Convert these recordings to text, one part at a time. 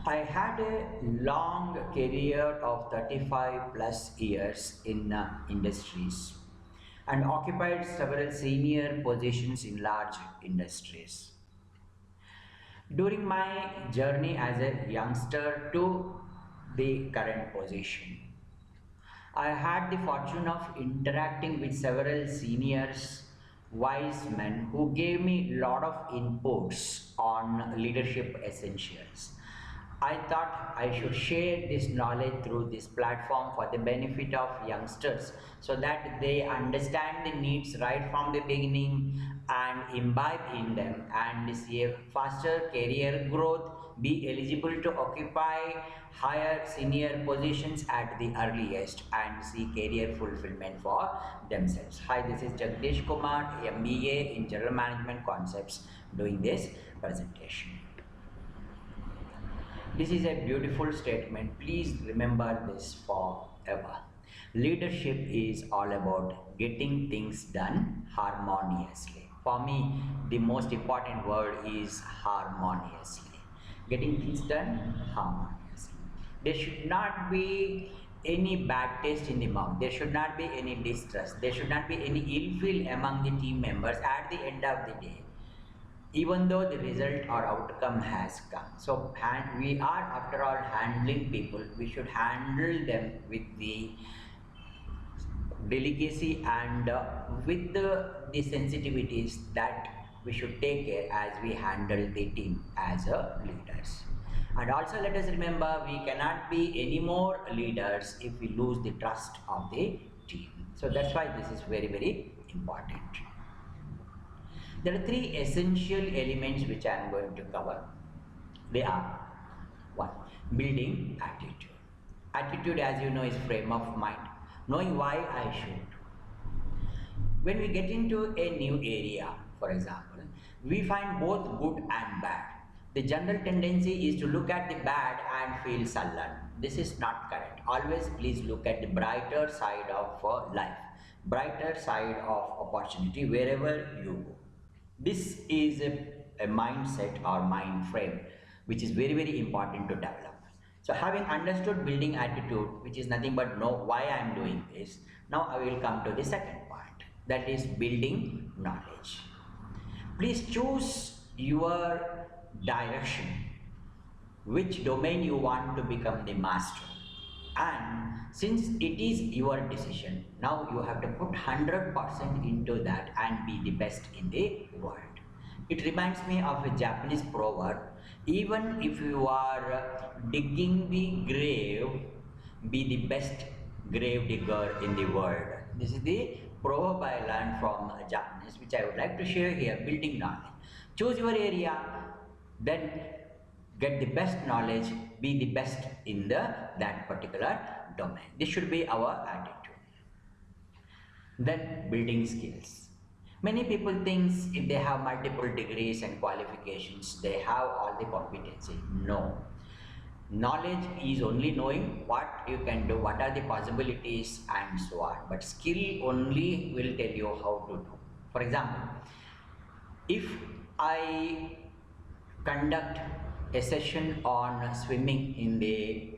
I had a long career of 35 plus years in industries and occupied several senior positions in large industries. During my journey as a youngster to the current position, I had the fortune of interacting with several seniors, wise men who gave me a lot of inputs on leadership essentials. I thought I should share this knowledge through this platform for the benefit of youngsters so that they understand the needs right from the beginning and imbibe in them and see a faster career growth, be eligible to occupy higher senior positions at the earliest and see career fulfillment for themselves. Hi, this is Jagdish Kumar, MBA in General Management Concepts, doing this presentation. This is a beautiful statement. Please remember this forever. Leadership is all about getting things done harmoniously. For me, the most important word is harmoniously. Getting things done harmoniously. There should not be any bad taste in the mouth. There should not be any distrust. There should not be any ill feel among the team members at the end of the day, even though the result or outcome has come. So we are after all handling people, we should handle them with the delicacy and with the sensitivities that we should take care as we handle the team as a leaders. And also let us remember, we cannot be any more leaders if we lose the trust of the team. So that's why this is very, very important. There are three essential elements which I am going to cover. They are: one, building attitude. Attitude, as you know, is frame of mind, knowing why I should. When we get into a new area, for example, we find both good and bad. The general tendency is to look at the bad and feel sullen. This is not correct. Always please look at the brighter side of life, brighter side of opportunity wherever you go. This is a mindset or mind frame which is very, very important to develop. So having understood building attitude, which is nothing but know why I am doing this, now I will come to the second point, that is building knowledge. Please choose your direction, which domain you want to become the master. And since it is your decision, now you have to put 100% into that and be the best in the world. It reminds me of a Japanese proverb: even if you are digging the grave, be the best grave digger in the world. This is the proverb I learned from Japanese, which I would like to share here. Building knowledge. Choose your area, then get the best knowledge, be the best in that particular domain. This should be our attitude. Then building skills. Many people think if they have multiple degrees and qualifications, they have all the competency. No. Knowledge is only knowing what you can do, what are the possibilities and so on. But skill only will tell you how to do. For example, if I conduct a session on swimming in the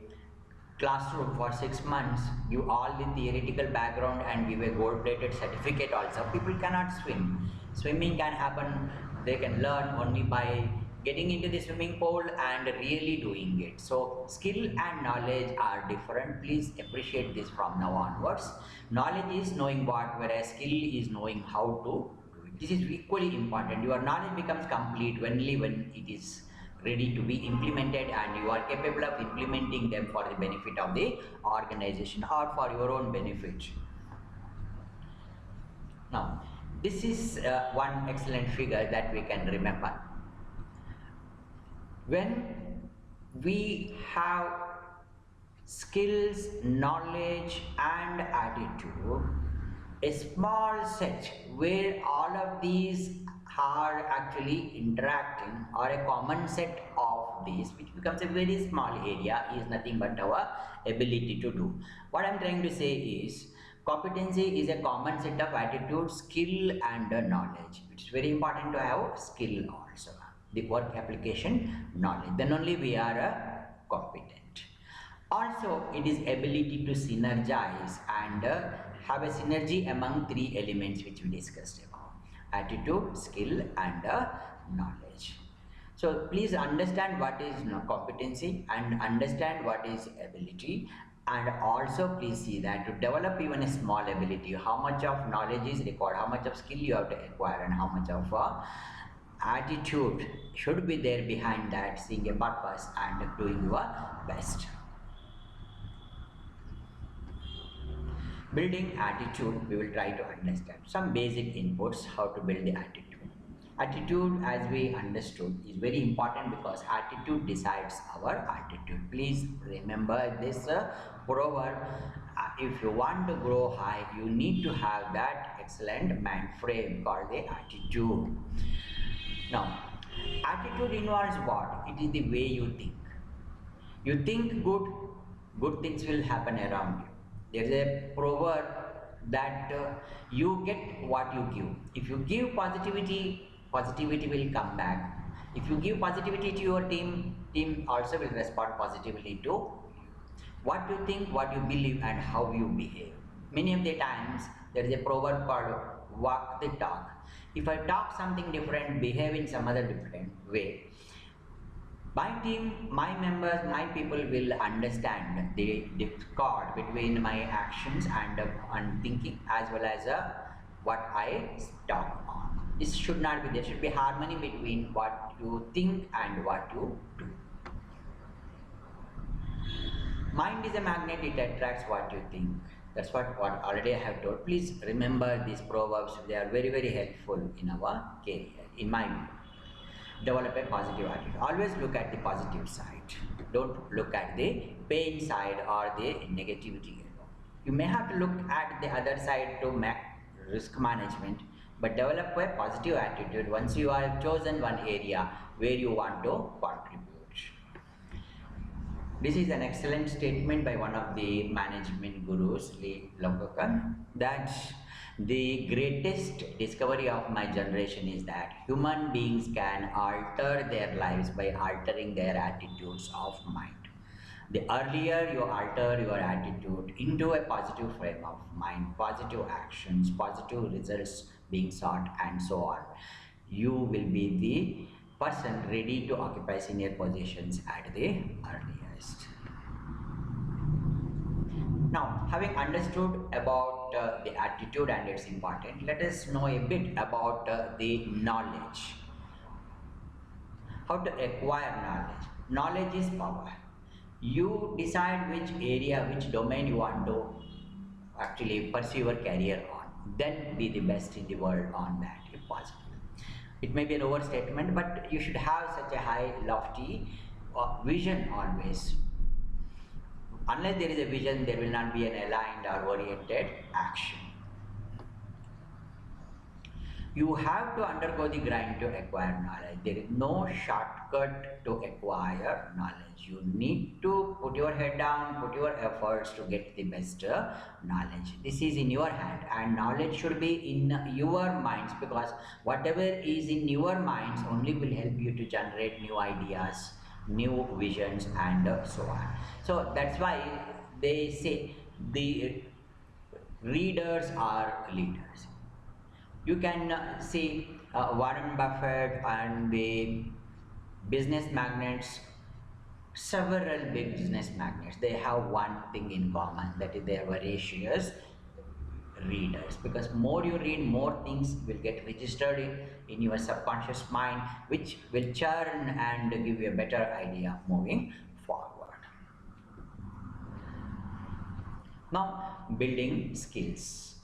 classroom for 6 months, give all the theoretical background and give a gold-plated certificate also, people cannot swim. Swimming can happen, they can learn only by getting into the swimming pool and really doing it. So skill and knowledge are different. Please appreciate this from now onwards. Knowledge is knowing what, whereas skill is knowing how to do it. This is equally important. Your knowledge becomes complete only when it is ready to be implemented and you are capable of implementing them for the benefit of the organization or for your own benefit. Now, this is one excellent figure that we can remember. When we have skills, knowledge and attitude, a small set where all of these are actually interacting, or a common set of these, which becomes a very small area, is nothing but our ability to do. What I am trying to say is, competency is a common set of attitude, skill and knowledge. It's very important to have skill also, the work application knowledge. Then only we are competent. Also, it is ability to synergize and have a synergy among three elements which we discussed about: attitude, skill, and knowledge. So please understand what is competency and understand what is ability, and also please see that to develop even a small ability, how much of knowledge is required, how much of skill you have to acquire, and how much of attitude should be there behind that, seeing a purpose and doing your best. Building attitude, we will try to understand some basic inputs how to build the attitude. Attitude, as we understood, is very important because attitude decides our altitude. Please remember this proverb. If you want to grow high, you need to have that excellent mind frame called the attitude. Now, attitude involves what? It is the way you think. You think good, good things will happen around you. There is a proverb that you get what you give. If you give positivity, positivity will come back. If you give positivity to your team, team also will respond positively to you. What you think, what you believe, and how you behave. Many of the times, there is a proverb called walk the talk. If I talk something different, behave in some other different way, my team, my members, my people will understand the discord between my actions and thinking, as well as what I talk on. This should not be, there should be harmony between what you think and what you do. Mind is a magnet, it attracts what you think. That's what already I have told. Please remember these proverbs, they are very, very helpful in our career, in my view. Develop a positive attitude. Always look at the positive side. Don't look at the pain side or the negativity. You may have to look at the other side to make risk management, but develop a positive attitude once you have chosen one area where you want to contribute. This is an excellent statement by one of the management gurus, Lee Lokokan, that the greatest discovery of my generation is that human beings can alter their lives by altering their attitudes of mind. The earlier you alter your attitude into a positive frame of mind, positive actions, positive results being sought, and so on, you will be the person ready to occupy senior positions at the earliest. Now, having understood about the attitude and its importance, let us know a bit about the knowledge. How to acquire knowledge. Knowledge is power. You decide which area, which domain you want to actually pursue your career on. Then be the best in the world on that, if possible. It may be an overstatement, but you should have such a high, lofty vision always. Unless there is a vision, there will not be an aligned or oriented action. You have to undergo the grind to acquire knowledge. There is no shortcut to acquire knowledge. You need to put your head down, put your efforts to get the best knowledge. This is in your hand, and knowledge should be in your minds, because whatever is in your minds only will help you to generate new ideas, new visions, and so on. So that's why they say the readers are leaders. You can see Warren Buffett and the business magnates, several big business magnates, they have one thing in common, that is they are voracious readers, because more you read, more things will get registered in your subconscious mind, which will churn and give you a better idea moving forward. Now, building skills.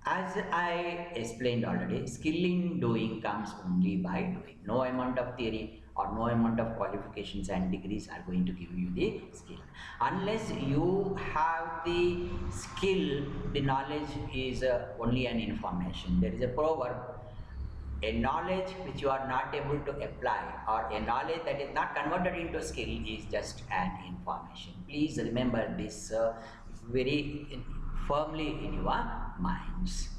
As I explained already, skill in doing comes only by doing. No amount of theory or no amount of qualifications and degrees are going to give you the skill. Unless you have the skill, the knowledge is only an information. There is a proverb, a knowledge which you are not able to apply, or a knowledge that is not converted into skill, is just an information. Please remember this very firmly in your minds.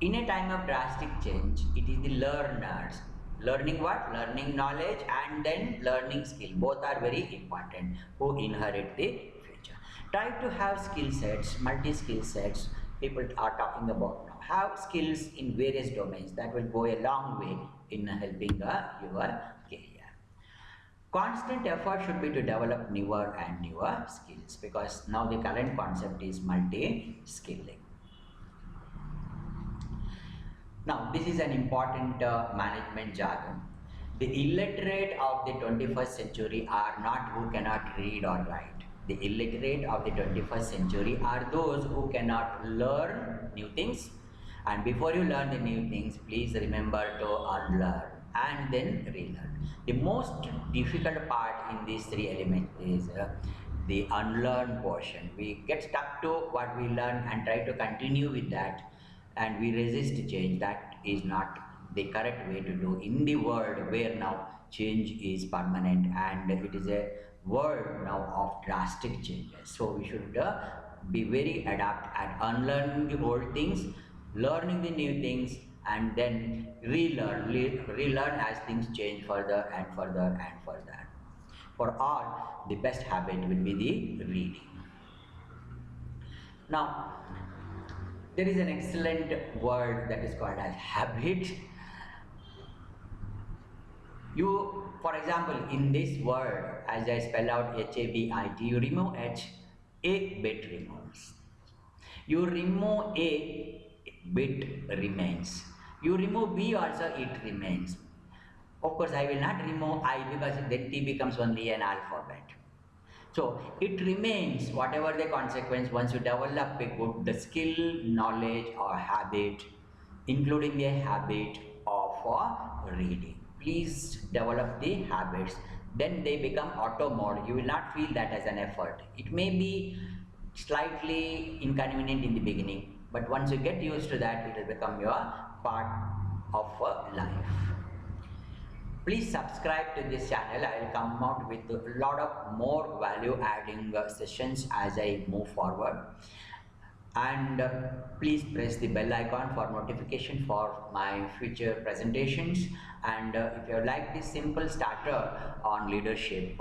In a time of drastic change, it is the learners Learning what? Learning knowledge and then learning skill. Both are very important who inherit the future. Try to have skill sets, multi-skill sets. People are talking about now. Have skills in various domains. That will go a long way in helping your career. Constant effort should be to develop newer and newer skills, because now the current concept is multi-skilling. Now, this is an important management jargon. The illiterate of the 21st century are not who cannot read or write. The illiterate of the 21st century are those who cannot learn new things. And before you learn the new things, please remember to unlearn and then relearn. The most difficult part in these three elements is the unlearn portion. We get stuck to what we learn and try to continue with that, and we resist change. That is not the correct way to do in the world where now change is permanent and it is a world now of drastic changes. So we should be very adept at unlearning the old things, learning the new things, and then relearn as things change further and further and further. For all, the best habit will be the reading. Now, there is an excellent word that is called as habit. You, for example, in this word, as I spell out HABIT, you remove H, a bit removes. You remove A, bit remains. You remove B also, it remains. Of course, I will not remove I, because then T becomes only an alphabet. So it remains, whatever the consequence, once you develop a good the skill, knowledge or habit, including the habit of reading. Please develop the habits. Then they become auto mode. You will not feel that as an effort. It may be slightly inconvenient in the beginning, but once you get used to that, it will become your part of life. Please subscribe to this channel. I will come out with a lot of more value adding sessions as I move forward. And please press the bell icon for notification for my future presentations. And if you like this simple starter on leadership,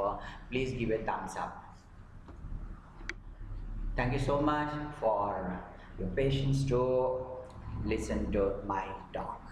please give a thumbs up. Thank you so much for your patience to listen to my talk.